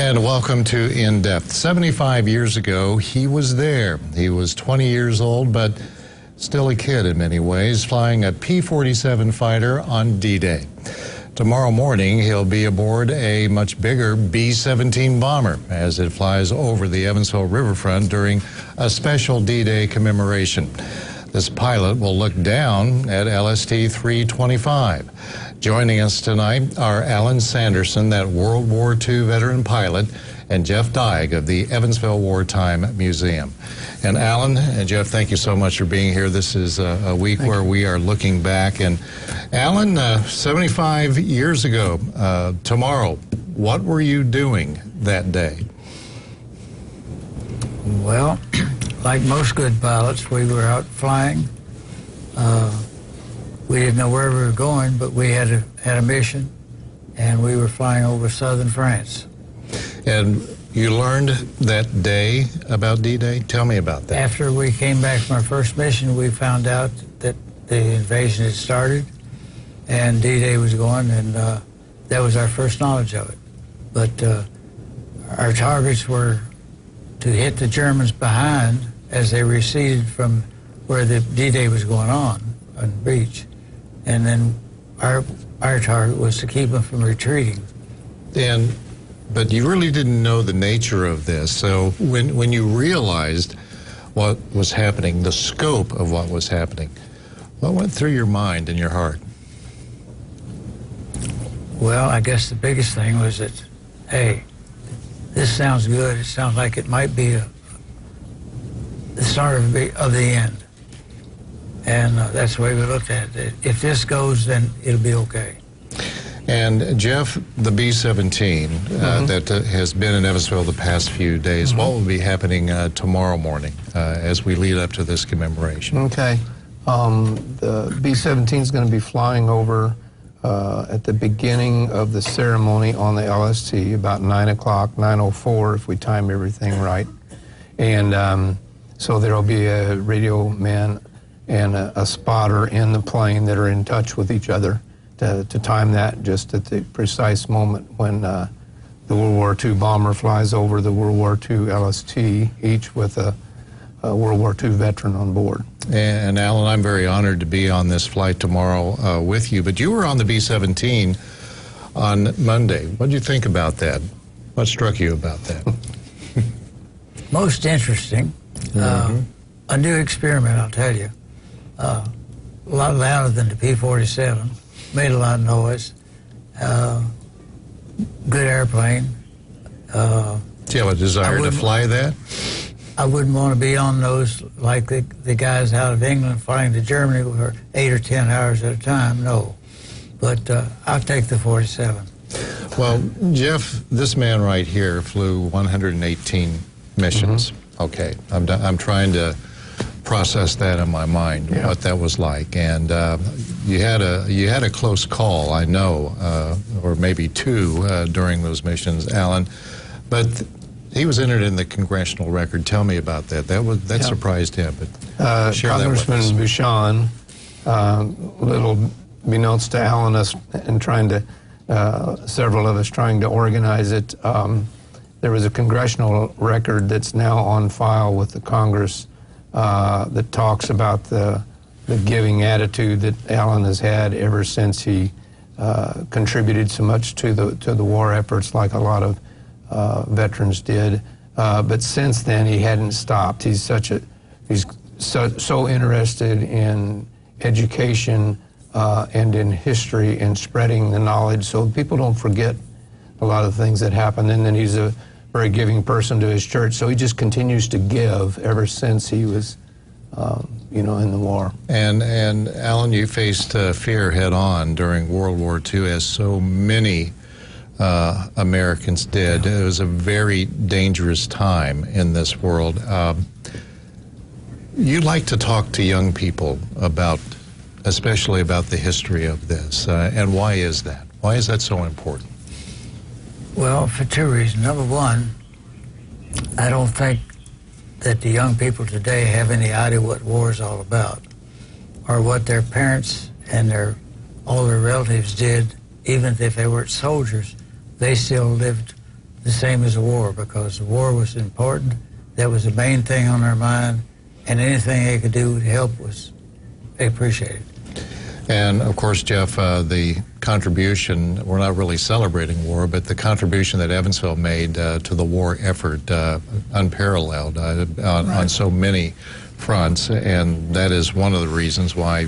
And welcome to In Depth. 75 years ago, he was there. He was 20 years old, but still a kid in many ways, flying a P-47 fighter on D-Day. Tomorrow morning, he'll be aboard a much bigger B-17 bomber as it flies over the Evansville riverfront during a special D-Day commemoration. This pilot will look down at LST 325. Joining us tonight are Alan Sanderson, that World War II veteran pilot, and Jeff Dyke of the Evansville Wartime Museum. And Alan and Jeff, thank you so much for being here. This is a week where we are looking back. And Alan, 75 years ago, tomorrow, what were you doing that day? Well, like most good pilots, we were out flying. We didn't know where we were going, but we had a mission, and we were flying over southern France. And you learned that day about D-Day? Tell me about that. After we came back from our first mission, we found out that the invasion had started, and D-Day was going, and that was our first knowledge of it. But our targets were to hit the Germans behind as they receded from where the D-Day was going on the beach. And then our target was to keep them from retreating. But you really didn't know the nature of this. So when you realized what was happening, the scope of what was happening, what went through your mind and your heart? Well, I guess the biggest thing was that, hey, this sounds good. It sounds like it might be the start of the end. And that's the way we looked at it. If this goes, then it'll be okay. And Jeff, the B-17 that has been in Evansville the past few days, what will be happening tomorrow morning as we lead up to this commemoration? Okay. The B-17 is going to be flying over at the beginning of the ceremony on the LST, about 9 o'clock, 9:04 if we time everything right. And so there will be a radio man and a spotter in the plane that are in touch with each other to time that just at the precise moment when the World War II bomber flies over the World War II LST, each with a World War II veteran on board. And Alan, I'm very honored to be on this flight tomorrow with you, but you were on the B-17 on Monday. What did you think about that? What struck you about that? Most interesting. A new experiment, I'll tell you. A lot louder than the P-47. Made a lot of noise. Good airplane. Do you have a desire to fly that? I wouldn't want to be on those like the guys out of England flying to Germany for 8 or 10 hours at a time. No. But I'll take the 47. Well, Jeff, this man right here flew 118 missions. Okay, I'm trying to process that in my mind, what that was like. And you had a close call, I know, or maybe two during those missions, Alan. But he was entered in the congressional record. Tell me about that. That surprised him. But share Congressman that with us. Bouchon, little beknownst to Alan and trying to several of us trying to organize it. There was a congressional record that's now on file with the Congress that talks about the giving attitude that Alan has had ever since he contributed so much to the war efforts, like a lot of veterans did. But since then, he hadn't stopped. He's so interested in education and in history and spreading the knowledge so people don't forget a lot of things that happened. And then he's a very giving person to his church, so he just continues to give ever since he was, in the war. And Alan, you faced fear head-on during World War II, as so many Americans did. It was a very dangerous time in this world. You like to talk to young people especially about the history of this, and why is that? Why is that so important? Well, for two reasons. Number one, I don't think that the young people today have any idea what war is all about, or what their parents and all their relatives did. Even if they weren't soldiers, they still lived the same as the war, because the war was important. That was the main thing on their mind, and anything they could do to help was they appreciated. And of course, Jeff, the contribution, we're not really celebrating war, but the contribution that Evansville made to the war effort, unparalleled on so many fronts, and that is one of the reasons why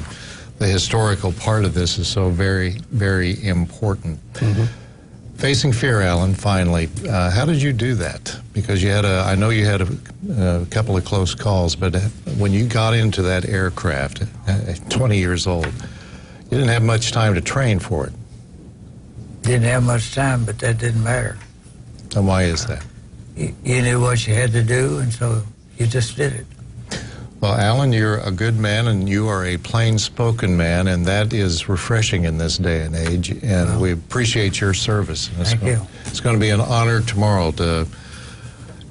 the historical part of this is so very, very important. Facing fear, Alan, finally, how did you do that? Because you had I know you had a couple of close calls, but when you got into that aircraft, 20 years old, you didn't have much time to train for it. Didn't have much time, but that didn't matter. And why is that? You knew what you had to do, and so you just did it. Well, Alan, you're a good man, and you are a plain-spoken man, and that is refreshing in this day and age, and we appreciate your service. Thank you. It's going to be an honor tomorrow to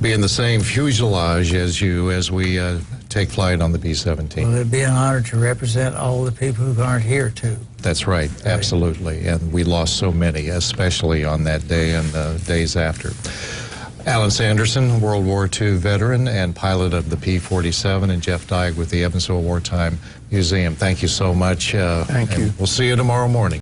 be in the same fuselage as you as we take flight on the B-17. Well, it'd be an honor to represent all the people who aren't here, too. That's right, absolutely, and we lost so many, especially on that day and the days after. Alan Sanderson, World War II veteran and pilot of the P-47, and Jeff Dyke with the Evansville Wartime Museum. Thank you so much. Thank you. We'll see you tomorrow morning.